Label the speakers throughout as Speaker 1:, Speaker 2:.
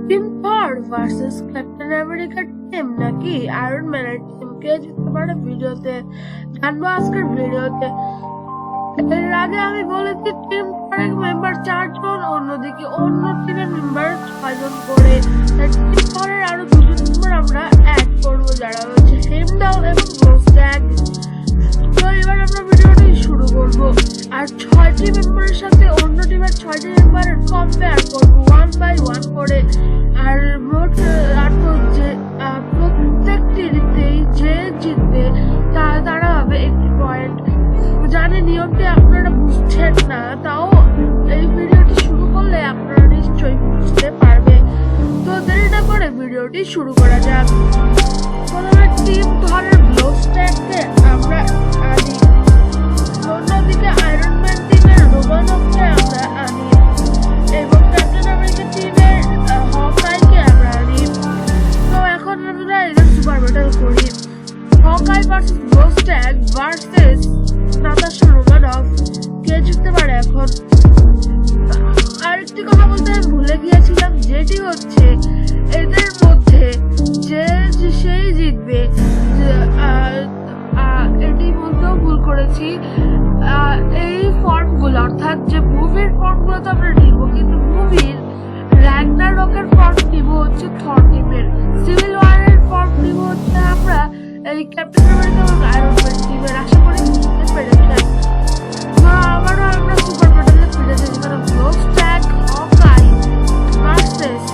Speaker 1: Team থর versus captain আমেরিকার team নাকি iron ম্যানের টিম কে জিততে পারে ভিডিওতে জানবো আজকের ভিডিওতে। এর আগে আমি বলেছি টিম থরের মেম্বার 4 জন, অন্যদিকে অন্য টিমের মেম্বার 6 জন করে। টিম থরের আরো 2 জন মেম্বার আমরা অ্যাড করবো, যারা হচ্ছে হেমডাল এবং রোস্ট্যাগ। তো এবার আমরা ভিডিওটি শুরু করবো আর 6টি মেম্বারের সাথে অন্য টিমের 6টি মেম্বারের কম্পেয়ার করবো 1 বাই 1 করে। আর মোট যে প্রত্যেকটিতেই যে জিতবে তারা হবে 1 পয়েন্ট। জানি নিয়মটি আপনারা বুঝছেন না, তাও এই ভিডিওটি শুরু করলে আপনারা নিশ্চয়ই বুঝতে পারবে। তো দেরি না করে ভিডিওটি শুরু করা যাক। প্রথমে টিম থরের রোস্ট্যাগকে আমরা আনি, অন্যদিকে আয়রন ম্যান টিমের রোমানভকে আমরা আনি এবং ক্যাপ্টেন আমেরিকা টিমের হকাইকে আমরা আনি। তো এখন আমরা এদের সুপার ব্যাটল করি। হকাই ভার্সেস রোস্ট্যাগ ভার্সেস নাতাশা রোমানভ, কে জিততে পারে এখন? আরেকটি কথা বলতে আমি ভুলে গিয়েছিলাম, যেটি হচ্ছে এদের মধ্যে সেই জিতবে। এটি বলতেও ভুল করেছি, এই ফর্মগুলো অর্থাৎ যে মুভির ফর্মগুলো তো আমরা নিব, কিন্তু মুভির র্যাগনারকের ফর্ম নিব হচ্ছে থর টিমের, সিভিল ওয়ারের ফর্ম নিব হচ্ছে আমরা এই ক্যাপ্টেন আমেরিকা এবং আয়রন ম্যান টিমের। আশা করি বুঝতে পেরেছেন। আবারও আমরা সুপার ব্যাটলে ফিরে যাই, যেখানে রোস্ট্যাগ হকাই ভার্সেস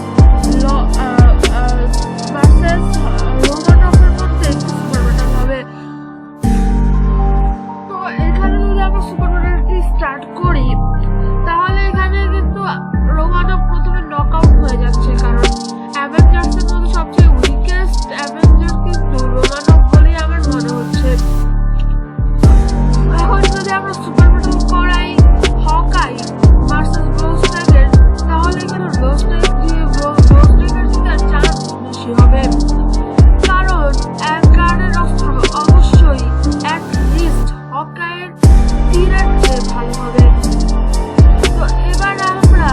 Speaker 1: রোমানভের মধ্যে একটি সুপার ব্যাটল হবে। তো এখানে যদি আমরা সুপার ব্যাটলটি স্টার্ট করি, তাহলে এখানে কিন্তু রোমানভ প্রথমে নক আউট হয়ে যাচ্ছে, কারণ অ্যাভেঞ্জার্সের মধ্যে সবচেয়ে উইকেস্ট অ্যাভেঞ্জার কিন্তু রোমানভ বলেই আমার মনে হচ্ছে। এখন যদি আমরা সুপার ব্যাটল করাই হকাই ভার্সেস রোস্ট্যাগের, তাহলে এখানে রোস্ট্যাগের জিতার চান্স বেশি হবে, কারণ এক গার্ডের অস্ত্র অবশ্যই এক লিস্ট হকাইয়ের তীরের চেয়ে ভালো হবে। তো এবার আমরা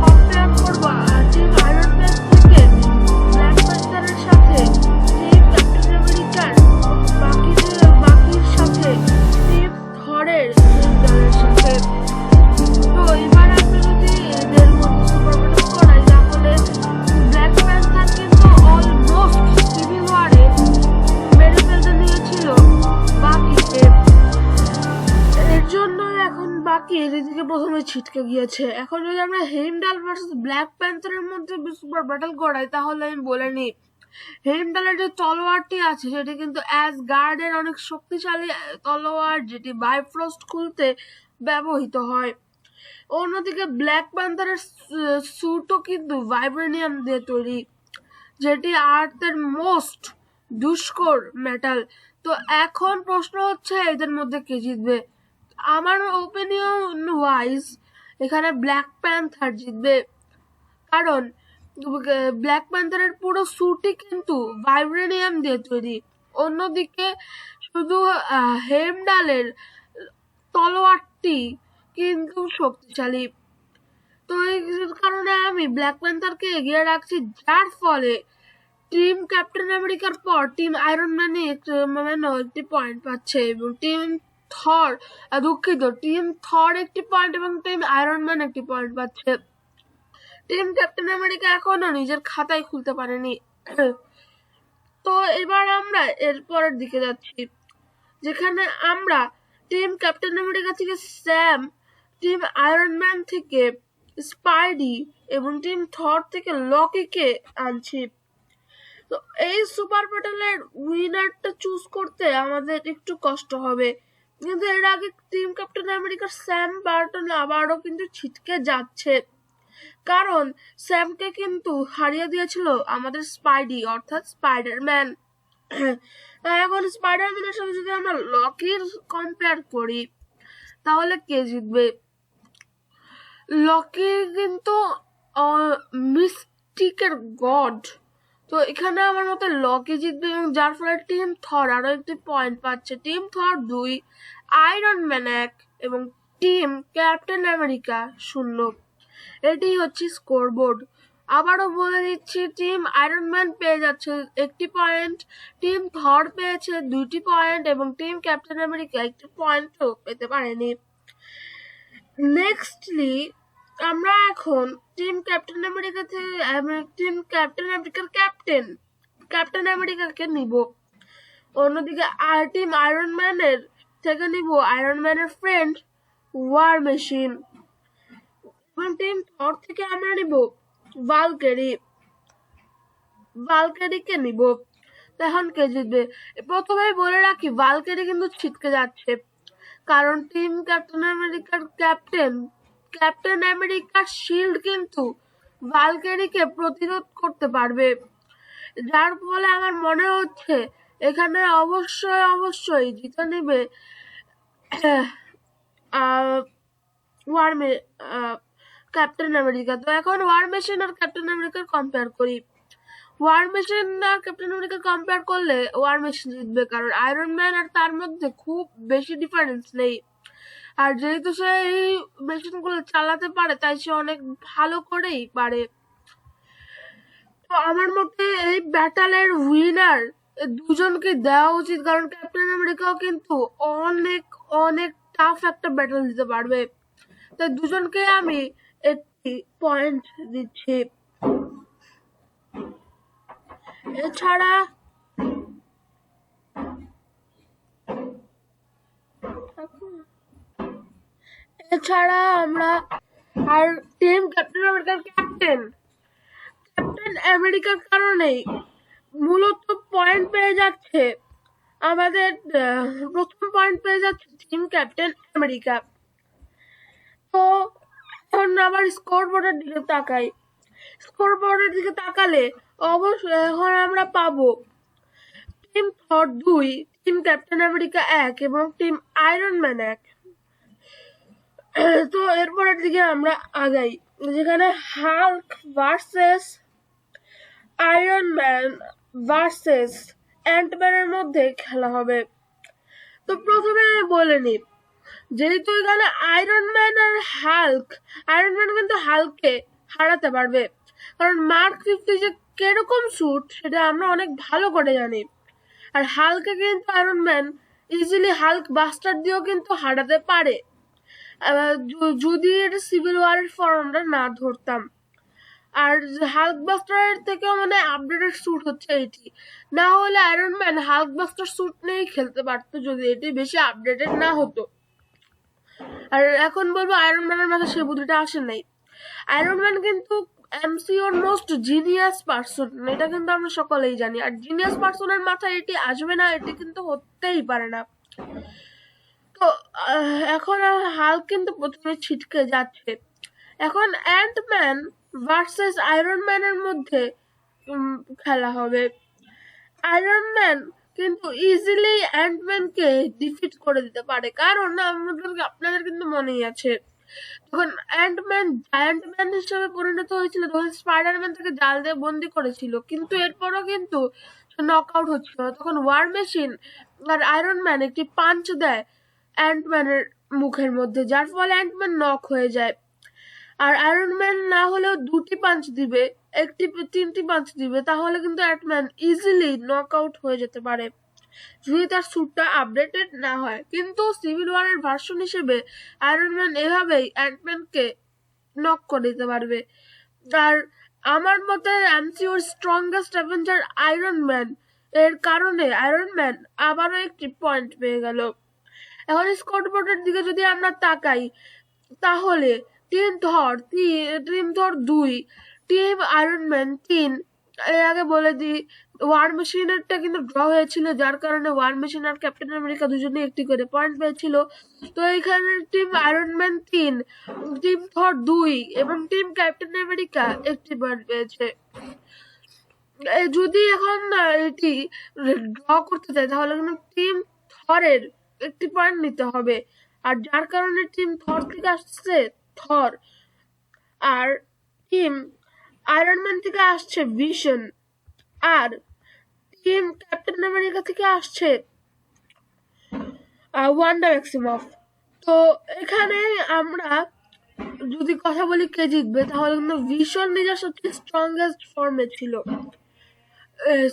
Speaker 1: কম্পেয়ার করবো টিম আয়রন ম্যান থেকে ব্ল্যাক প্যান্থারের সাথে টিম ক্যাপ্টেন আমেরিকার বাকির সাথে টিম থরের দলের সাথে। তো এবার আমরা যদি এদের মধ্যে সুপার ব্যাটল করাই, তাহলে ব্ল্যাক প্যান্থার কিন্তু অলমোস্ট সিভিল ওয়ারে মেরে ফেলতে নিয়েছিল বাকিকে, এর জন্য এখন বাকি এদিকে প্রথমে ছিটকে গিয়েছে। এখন যদি আমরা হেমডাল ভার্সেস ব্ল্যাক প্যান্থারের মধ্যে সুপার ব্যাটল করাই, তাহলে আমি বলে নিই হেমডালের যে তলোয়ারটি আছে সেটি কিন্তু অ্যাজ গার্ডের অনেক শক্তিশালী তলোয়ার, যেটি বাইফ্রস্ট খুলতে ব্যবহৃত হয়। অন্যদিকে ব্ল্যাক প্যান্থারের স্যুটও কিন্তু ভাইব্রেনিয়াম দিয়ে তৈরি, যেটি আর্থের মোস্ট দুষ্কর মেটাল। তো এখন প্রশ্ন হচ্ছে এদের মধ্যে কে জিতবে? আমার ওপিনিয়ন ওয়াইজ এখানে ব্ল্যাক প্যান্থার জিতবে, কারণ ব্ল্যাক প্যান্থারের পুরো স্যুটই কিন্তু ভাইব্রেনিয়াম দিয়ে তৈরি। অন্যদিকে শুধু হেমডালের তলোয়ারটি কিন্তু শক্তিশালী। তো এই কারণে আমি ব্ল্যাক প্যান্থারকে এগিয়ে রাখছি, যার ফলে টিম ক্যাপ্টেন আমেরিকার পর টিম আয়রন ম্যানই একটি পয়েন্ট পাচ্ছে এবং টিম থর একটি পয়েন্ট এবং টিম আয়রন ম্যান একটি পয়েন্ট পাচ্ছে। টিম ক্যাপ্টেন আমেরিকা এখনো নিজের খাতায় খুলতে পারেনি। তো এবার আমরা এর পরের দিকে যাচ্ছি, যেখানে আমরা টিম ক্যাপ্টেন আমেরিকা থেকে স্যাম, টিম আয়রন ম্যান থেকে স্পাইডি এবং টিম থর থেকে লকিকে আনছি। তো এই সুপার ব্যাটলের উইনারটা চুজ করতে আমাদের একটু কষ্ট হবে, কিন্তু এর আগে টিম ক্যাপ্টেন আমেরিকার স্যাম বার্টন আবারও কিন্তু ছিটকে যাচ্ছে, কারণ স্যামকে কিন্তু হারিয়ে দিয়েছিল আমাদের স্পাইডি অর্থাৎ স্পাইডারম্যান। এখন স্পাইডারম্যানের সাথে যদি আমরা লকির কম্পেয়ার করি, তাহলে কে জিতবে? লকি কিন্তু মিস্টিকের গড, তো এখানে আমার মতে লকি জিতবে, এবং যার ফলে টিম থর আরো একটি পয়েন্ট পাচ্ছে। টিম থর 2, আয়রন ম্যান 1 এবং টিম ক্যাপ্টেন আমেরিকা 0। এটি হচ্ছে স্কোরবোর্ড। আবারও বলে দিচ্ছি, টিম আয়রন ম্যান পেয়ে যাচ্ছে 1টি পয়েন্ট, টিম থর পেয়েছে 2টি পয়েন্ট এবং টিম ক্যাপ্টেন আমেরিকা 1টি পয়েন্টও পেতে পারেনি। নেক্সটলি আমরা এখন টিম ক্যাপ্টেন আমেরিকা থেকে টিম ক্যাপ্টেন আমেরিকার ক্যাপ্টেন আমেরিকাকে নিব। অন্যদিকে টিম আয়রন ম্যানের থেকে নিব আয়রন ম্যানের ফ্রেন্ড ওয়ার মেশিন এবং টিম থর থেকে আমরা নিব ভালকেরিকে নিব। এখন কে জিতবে? প্রথমেই বলে রাখি, ভালকেরি কিন্তু ছিটকে যাচ্ছে, কারণ টিম ক্যাপ্টেন আমেরিকার ক্যাপ্টেন আমেরিকার শিল্ড কিন্তু ভালকেরিকে প্রতিরোধ করতে পারবে, যার ফলে আমার মনে হচ্ছে এখানে অবশ্যই জিতে নেবে ক্যাপ্টেন আমেরিকা। তো এখন ওয়ার মেশিন আর ক্যাপ্টেন আমেরিকার কম্পেয়ার করি। ওয়ার মেশিন আর ক্যাপ্টেন আমেরিকা কম্পেয়ার করলে ওয়ার মেশিন জিতবে, কারণ আয়রন ম্যান আর তার মধ্যে খুব বেশি ডিফারেন্স নেই। আর যেহেতু সে এই মেশিনগুলো চালাতে পারে, তাই সে অনেক ভালো করেই পারে। তো আমার মতে এই ব্যাটেলের উইনার দুজনকে দেওয়া উচিত, কারণ ক্যাপ্টেন আমেরিকাও কিন্তু অনেক অনেক টাফ একটা ব্যাটেল দিতে পারবে। তাই দুজনকে আমি একটি পয়েন্ট দিচ্ছি। এছাড়া আমরা আর টিম ক্যাপ্টেন আমেরিকার কারণেই মূলত পয়েন্ট পেয়ে যাচ্ছে আমাদের প্রথম পয়েন্ট পেয়ে যাচ্ছে টিম ক্যাপ্টেন আমেরিকা। তো এখন আবার স্কোর বোর্ডের দিকে তাকাই। স্কোর বোর্ডের দিকে তাকালে অবশ্যই এখন আমরা পাবো টিম থর 2, টিম ক্যাপ্টেন আমেরিকা 1 এবং টিম আয়রন ম্যান 1। তো এরপরের দিকে আমরা আগাই, যেখানে Hulk versus Iron Man versus অ্যান্টম্যানের মধ্যে খেলা হবে। তো প্রথমে আমি বলে নিই, যেহেতু এখানে আয়রন ম্যান কিন্তু হাল্ককে হারাতে পারবে, কারণ মার্ক 50 যে কিরকম স্যুট সেটা আমরা অনেক ভালো করে জানি। আর হাল্ককে কিন্তু iron man easily Hulk buster দিয়েও কিন্তু হারাতে পারে, যদি এটা সিভিল ওয়ারের ফর্মটা না ধরতাম। আর হাল্ক বাস্টারের থেকেও মানে আপডেটেড স্যুট হচ্ছে এটি, না হলে Iron Man Hulkbuster suit নিয়েই খেলতে পারতো যদি এটি বেশি আপডেটেড না হতো। আর এখন বলবো আয়রন ম্যানের মাথায় সে বুদ্ধিটা আসে নাই। আয়রন ম্যান কিন্তু এমসিওর মোস্ট জিনিয়াস পার্সন, এটা কিন্তু আমরা সকলেই জানি। আর জিনিয়াস পার্সনের মাথায় এটি আসবে না, এটি কিন্তু হতেই পারে না। তো এখন হাল্ক কিন্তু প্রথমে ছিটকে যাচ্ছে। এখন অ্যান্টম্যান ভার্সেস আয়রন ম্যানের মধ্যে খেলা হবে। আয়রন ম্যান কিন্তু ইজিলি অ্যান্টম্যানকে ডিফিট করে দিতে পারে, কারণ আপনাদের কিন্তু মনেই আছে তখন অ্যান্টম্যান জায়ান্ট ম্যান হিসেবে পরিণত হয়েছিল, তখন স্পাইডারম্যান থেকে জাল দিয়ে বন্দি করেছিল, কিন্তু এরপরও কিন্তু নক আউট হচ্ছিল। তখন ওয়ার মেশিন আর আয়রন ম্যান একটি পাঞ্চ দেয় অ্যান্টম্যানের মুখের মধ্যে, যার ফলে অ্যান্টম্যান নক হয়ে যায়। আর আয়রন ম্যান না হলেও 2টি পাঞ্চ দিবে, 3টি পাঞ্চ দিবে, তাহলে কিন্তু অ্যান্টম্যান ইজিলি নক আউট হয়ে যেতে পারে যদি তার স্যুটটা আপডেটেড না হয়। কিন্তু সিভিল ওয়ারের ভার্সন হিসেবে আয়রন ম্যান এভাবেই অ্যান্টম্যানকে নক করে দিতে পারবে। আর আমার মতে এমসিউর স্ট্রংগেস্ট অ্যাভেঞ্জার আয়রন ম্যান, এর কারণে আয়রন ম্যান আবারও একটি পয়েন্ট পেয়ে গেল। এখন স্কোর বোর্ডের দিকে যদি আমরা তাকাই, তাহলে টিম থর 2, টিম আয়রন ম্যান 3। এর আগে বলে দিই, ওয়ার মেশিনেরটা কিন্তু ড্র হয়েছিল, যার কারণে ওয়ার মেশিন আর ক্যাপ্টেন আমেরিকা দুজনে একটি করে পয়েন্ট পেয়েছিল। তো এখানে টিম আয়রন ম্যান 3, টিম থর 2 এবং টিম ক্যাপ্টেন আমেরিকা একটি পয়েন্ট পেয়েছে। যদি এখন এটি ড্র করতে চাই, তাহলে কিন্তু টিম থরের একটি পয়েন্ট নিতে হবে, আর যার কারণে টিম থর থেকে আসছে থর, আর টিম আয়রন ম্যান থেকে আসছে ভিশন, আর টিম ক্যাপ্টেন আমেরিকা থেকে আসছে ওয়ান্ডা ম্যাক্সিমফ। তো এখানে আমরা যদি কথা বলি কে জিতবে, তাহলে কিন্তু ভীষণ নিজের সবচেয়ে স্ট্রংগেস্ট ফর্মে ছিল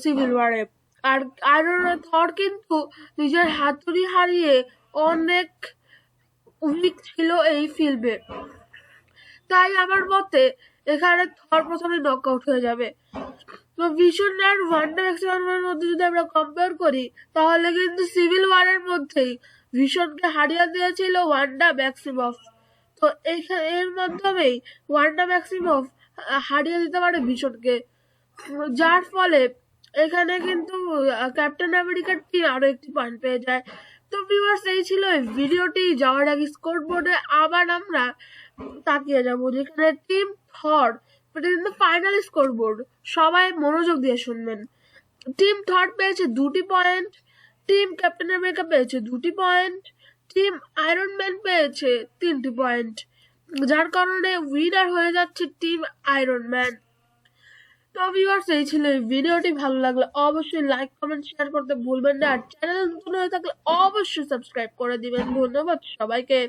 Speaker 1: সিভিল ওয়ারে। আর আয়রন থর কিন্তু নিজের হাতুড়ি হারিয়ে অনেক উইক ছিল এই ফিল্মে। তাই আমার মতে এখানে থর প্রথমে নক আউট হয়ে যাবে। তো ভীষণ আর ওয়ান্ডা ম্যাক্সিমামের মধ্যে যদি আমরা কম্পেয়ার করি, তাহলে কিন্তু সিভিল ওয়ারের মধ্যেই ভীষণকে হারিয়ে দিয়েছিল ওয়ান্ডা ম্যাক্সিমফ। তো এর মাধ্যমেই ওয়ান্ডা ম্যাক্সিমফ হারিয়ে দিতে পারে ভীষণকে, যার ফলে এখানে কিন্তু ক্যাপ্টেন আমেরিকার টিম আরো একটি পয়েন্ট পেয়ে যায়। তো ভিউয়ার্স, এই ছিল এই ভিডিওটি। যাওয়ার আগে স্কোর বোর্ডে আবার আমরা তাকিয়ে যাবো, যেখানে টিম থর, এটা কিন্তু ফাইনাল স্কোর বোর্ড, সবাই মনোযোগ দিয়ে শুনবেন। টিম থর পেয়েছে 2টি পয়েন্ট, টিম ক্যাপ্টেন আমেরিকা পেয়েছে 2টি পয়েন্ট, টিম আয়রন ম্যান পেয়েছে 3টি পয়েন্ট, যার কারণে উইনার হয়ে যাচ্ছে টিম আয়রন ম্যান। তো ভিউয়ার্স, এই ছিল এই ভিডিওটি। ভালো লাগলে অবশ্যই লাইক কমেন্ট শেয়ার করতে ভুলবেন না, আর চ্যানেল নতুন হয়ে থাকলে অবশ্যই সাবস্ক্রাইব করে দিবেন। ধন্যবাদ সবাইকে।